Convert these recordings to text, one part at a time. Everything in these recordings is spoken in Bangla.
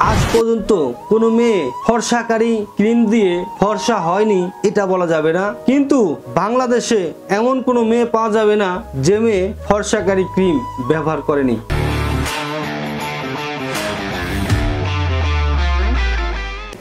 আজ পর্যন্ত কোনো মেয়ে ফর্সাকারী ক্রিম দিয়ে ফর্সা হয়নি এটা বলা যাবে না, কিন্তু বাংলাদেশে এমন কোনো মেয়ে পাওয়া যাবে না যে মেয়ে ফর্সাকারী ক্রিম ব্যবহার করেনি।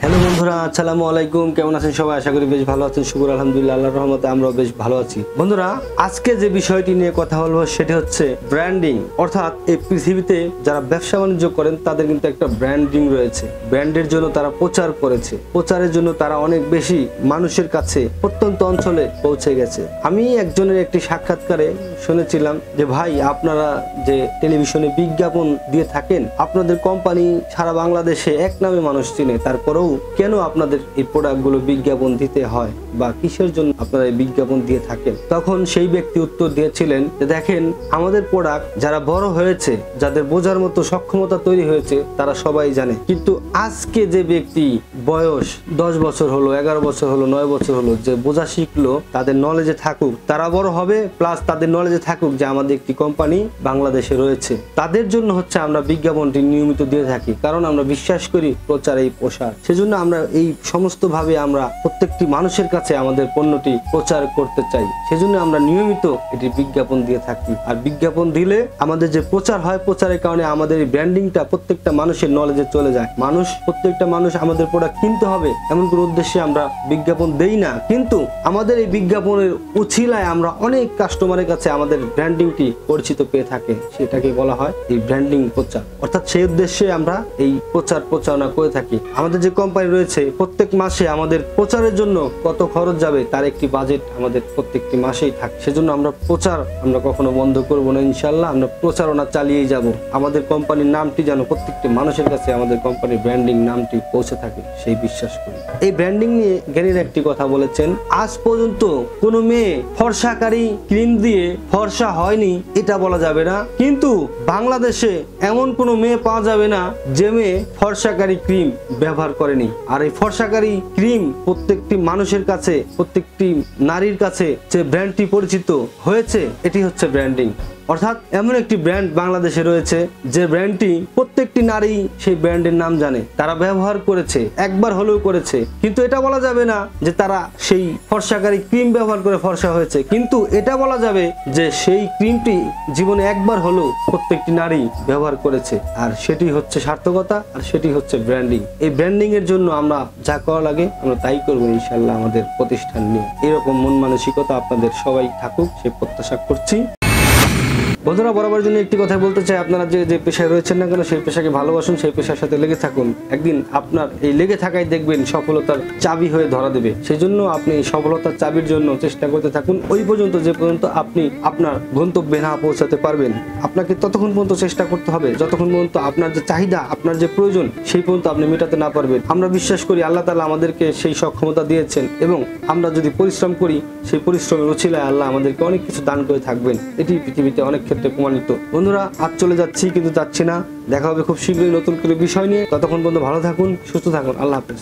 হ্যালো বন্ধুরা, আসসালামু আলাইকুম। কেমন আছেন সবাই? আশা করি বেশ ভালো আছেন। শুকর আলহামদুলিল্লাহ, আল্লাহর রহমতে আমরাও বেশ ভালো আছি। বন্ধুরা, আজকে যে বিষয়টি নিয়ে কথা বলবো সেটি হচ্ছে ব্র্যান্ডিং। অর্থাৎ এই পৃথিবীতে যারা ব্যবসা বাণিজ্য করেন তাদের কিন্তু একটা ব্র্যান্ডিং রয়েছে। ব্র্যান্ডের জন্য তারা প্রচার করেছে, প্রচারের জন্য তারা অনেক বেশি মানুষের কাছে প্রত্যন্ত অঞ্চলে পৌঁছে গেছে। আমি একজনের একটি সাক্ষাৎকারে শুনেছিলাম যে ভাই, আপনারা যে টেলিভিশনে বিজ্ঞাপন দিয়ে থাকেন, আপনাদের কোম্পানি সারা বাংলাদেশে এক নামে মানুষ চিনে, তারপরেও কেন আপনাদের এই প্রোডাক্টগুলো বিজ্ঞাপন দিতে হয় বা কিসের জন্য আপনারা এই বিজ্ঞাপন দিয়ে থাকেন? তখন সেই ব্যক্তি উত্তর দিয়েছিলেন যে দেখেন, আমাদের প্রোডাক্ট যারা বড় হয়েছে, যাদের বোঝার মতো সক্ষমতা তৈরি হয়েছে, তারা সবাই জানে। কিন্তু আজকে যে ব্যক্তি বয়স 10 বছর হলো, 11 বছর হলো, 9 বছর হলো, যে বোঝা শিখলো, তাদের নলেজে থাকুক, তারা বড় হবে, প্লাস তাদের নলেজে থাকুক যে আমাদের একটি কোম্পানি বাংলাদেশে রয়েছে, তাদের জন্য হচ্ছে আমরা বিজ্ঞাপনটি নিয়মিত দিয়ে থাকি। কারণ আমরা বিশ্বাস করি প্রচার এই প্রসার। সেজন্য আমরা এই সমস্ত ভাবে আমরা প্রত্যেকটি মানুষের কাছে আমাদের পণ্যটি প্রচার করতে চাই। সেজন্য আমরা নিয়মিত এটি বিজ্ঞাপন দিয়ে থাকি। আর বিজ্ঞাপন দিলে আমাদের যে প্রচার হয়, প্রচারের কারণে আমাদের এই ব্র্যান্ডিংটা প্রত্যেকটা মানুষের নলেজে চলে যায়। প্রত্যেকটা মানুষ আমাদের প্রোডাক্ট কিনতে হবে এমন কোনো উদ্দেশ্যে আমরা বিজ্ঞাপন দেই না, কিন্তু আমাদের এই বিজ্ঞাপনের উছিলায় আমরা অনেক কাস্টমারের কাছে আমাদের ব্র্যান্ডিংটি পরিচিত পেয়ে থাকে। সেটাকে বলা হয় এই ব্র্যান্ডিং প্রচার। অর্থাৎ সেই উদ্দেশ্যে আমরা এই প্রচারণা করে থাকি। আমাদের যে কোম্পানি রয়েছে, প্রত্যেক মাসে আমাদের প্রচারের জন্য কত খরচ যাবে তার একটি বাজেট আমাদের প্রত্যেকটি মাসেই থাকে। সেজন্য আমরা কখনো বন্ধ করব না। ইনশাআল্লাহ আমরা প্রচারণা চালিয়েই যাব। আমাদের কোম্পানির নামটি যেন প্রত্যেকটি মানুষের কাছে আমাদের কোম্পানির ব্র্যান্ডিং নামটি পৌঁছে থাকে, সেই বিশ্বাস করি। এই ব্র্যান্ডিং নিয়ে জ্ঞানীর একটি কথা বলেছেন, আজ পর্যন্ত কোনো মেয়ে ফর্সাকারী ক্রিম দিয়ে ফর্সা হয়নি এটা বলা যাবে না, কিন্তু বাংলাদেশে এমন কোনো মেয়ে পাওয়া যাবে না যে মেয়ে ফর্সাকারী ক্রিম ব্যবহার করেনি। আর এই ফর্সাকারী ক্রিম প্রত্যেকটি মানুষের কাছে, প্রত্যেকটি নারীর কাছে যে ব্র্যান্ডটি পরিচিত হয়েছে, এটি হচ্ছে ব্র্যান্ডিং। অর্থাৎ এমন একটি ব্র্যান্ড বাংলাদেশে রয়েছে যে ব্র্যান্ডটি প্রত্যেকটি নারী সেই ব্র্যান্ডের নাম জানে, তারা ব্যবহার করেছে, একবার হলেও করেছে। কিন্তু এটা বলা যাবে না যে তারা সেই ফর্সাকারী ক্রিম ব্যবহার করে ফর্সা হয়েছে, কিন্তু এটা বলা যাবে যে সেই ক্রিমটি জীবনে একবার হলেও প্রত্যেকটি নারী ব্যবহার করেছে। আর সেটি হচ্ছে সার্থকতা, আর সেটি হচ্ছে ব্র্যান্ডিং। এই ব্র্যান্ডিং এর জন্য আমরা যা করা লাগে আমরা তাই করবো ইনশাআল্লাহ আমাদের প্রতিষ্ঠান নিয়ে। এরকম মন মানসিকতা আপনাদের সবাই থাকুক, সে প্রত্যাশা করছি। বন্ধুরা, বরাবর জন্য একটি কথা বলতে চাই, আপনারা যে পেশায় রয়েছেন না কেন, সেই পেশাকে ভালোবাসুন, সেই পেশার সাথে লেগে থাকুন। একদিন আপনার এই লেগে থাকাই দেখবেন সফলতার চাবি হয়ে ধরা দেবে। সেই জন্য আপনি সফলতার চাবির জন্য চেষ্টা করতে থাকুন, ওই পর্যন্ত যে পর্যন্ত আপনি আপনার গন্তব্যে না পৌঁছাতে পারবেন। আপনাকে ততক্ষণ পর্যন্ত চেষ্টা করতে হবে যতক্ষণ পর্যন্ত আপনার যে চাহিদা, আপনার যে প্রয়োজন, সেই পর্যন্ত আপনি মেটাতে না পারবেন। আমরা বিশ্বাস করি আল্লাহ তাআলা আমাদেরকে সেই সক্ষমতা দিয়েছেন, এবং আমরা যদি পরিশ্রম করি, সেই পরিশ্রমের উছিলায় আল্লাহ আমাদেরকে অনেক কিছু দান করে থাকবেন। এটি পৃথিবীতে অনেক ক্ষেত্রে প্রমাণিত। বন্ধুরা, আজ চলে যাচ্ছি, কিন্তু যাচ্ছি না। দেখা হবে খুব শীঘ্রই নতুন করে বিষয় নিয়ে। ততক্ষণ পর্যন্ত ভালো থাকুন, সুস্থ থাকুন। আল্লাহ হাফেজ।